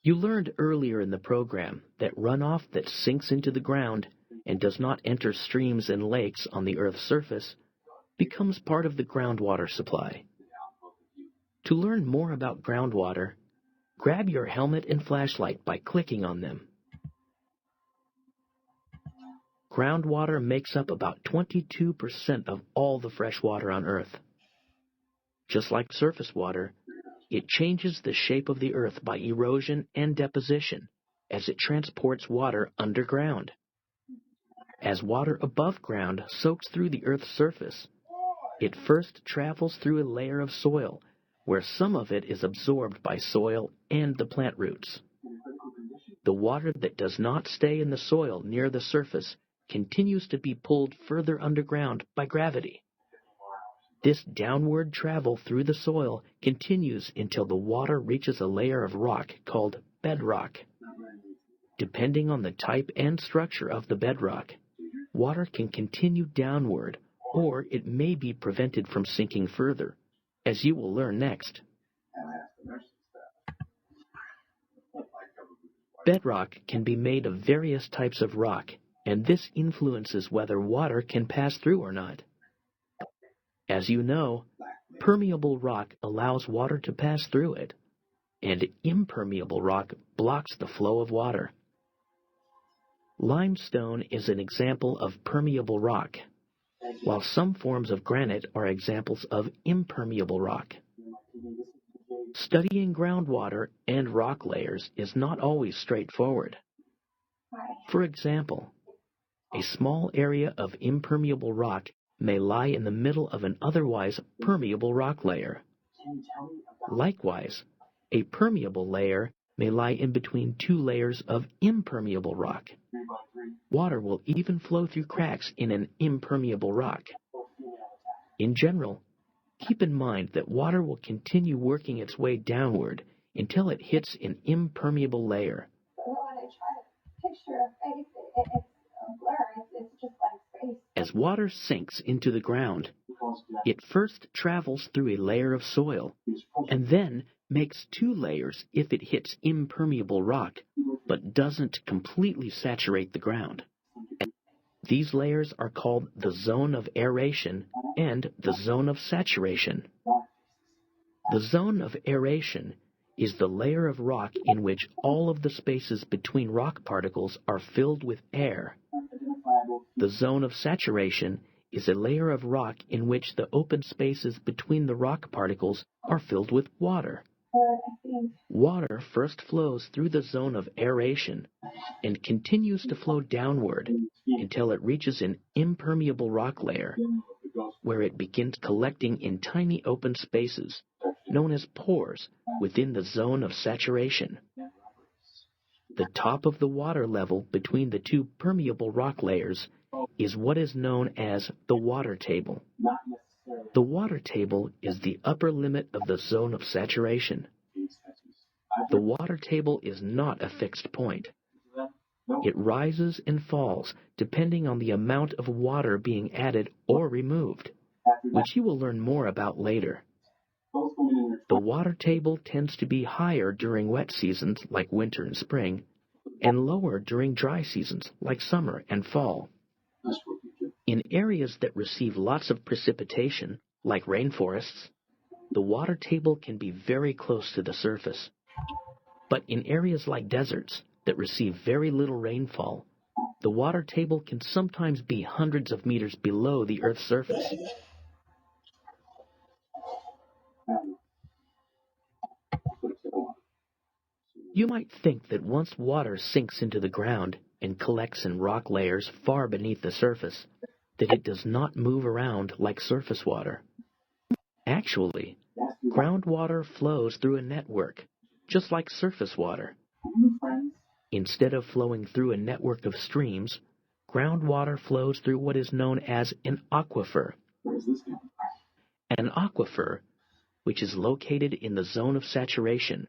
You learned earlier in the program that runoff that sinks into the ground and does not enter streams and lakes on the Earth's surface becomes part of the groundwater supply. To learn more about groundwater, grab your helmet and flashlight by clicking on them. Groundwater makes up about 22% of all the fresh water on Earth. Just like surface water, it changes the shape of the Earth by erosion and deposition as it transports water underground. As water above ground soaks through the Earth's surface, it first travels through a layer of soil where some of it is absorbed by soil and the plant roots. The water that does not stay in the soil near the surface continues to be pulled further underground by gravity. This downward travel through the soil continues until the water reaches a layer of rock called bedrock. Depending on the type and structure of the bedrock, water can continue downward, or it may be prevented from sinking further, as you will learn next. Bedrock can be made of various types of rock, and this influences whether water can pass through or not. As you know, permeable rock allows water to pass through it, and impermeable rock blocks the flow of water. Limestone is an example of permeable rock, while some forms of granite are examples of impermeable rock. Studying groundwater and rock layers is not always straightforward. For example, a small area of impermeable rock may lie in the middle of an otherwise permeable rock layer. Likewise, a permeable layer may lie in between two layers of impermeable rock. Water will even flow through cracks in an impermeable rock. In general, keep in mind that water will continue working its way downward until it hits an impermeable layer. As water sinks into the ground, it first travels through a layer of soil and then makes two layers if it hits impermeable rock, but doesn't completely saturate the ground. These layers are called the zone of aeration and the zone of saturation. The zone of aeration is the layer of rock in which all of the spaces between rock particles are filled with air. The zone of saturation is a layer of rock in which the open spaces between the rock particles are filled with water. Water first flows through the zone of aeration and continues to flow downward until it reaches an impermeable rock layer, where it begins collecting in tiny open spaces, known as pores, within the zone of saturation. The top of the water level between the two permeable rock layers is what is known as the water table. The water table is the upper limit of the zone of saturation. The water table is not a fixed point. It rises and falls depending on the amount of water being added or removed, which you will learn more about later. The water table tends to be higher during wet seasons like winter and spring, and lower during dry seasons like summer and fall. In areas that receive lots of precipitation, like rainforests, the water table can be very close to the surface. But in areas like deserts that receive very little rainfall, the water table can sometimes be hundreds of meters below the Earth's surface. You might think that once water sinks into the ground and collects in rock layers far beneath the surface, that it does not move around like surface water. Actually, groundwater flows through a network, just like surface water. Instead of flowing through a network of streams, groundwater flows through what is known as an aquifer. An aquifer, which is located in the zone of saturation,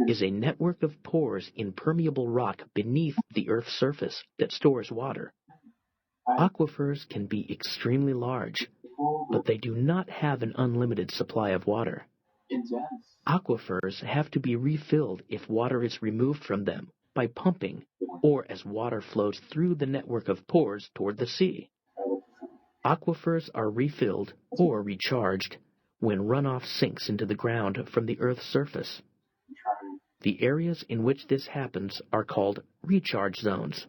is a network of pores in permeable rock beneath the Earth's surface that stores water. Aquifers can be extremely large, but they do not have an unlimited supply of water. Aquifers have to be refilled if water is removed from them by pumping or as water flows through the network of pores toward the sea. Aquifers are refilled or recharged when runoff sinks into the ground from the Earth's surface. The areas in which this happens are called recharge zones.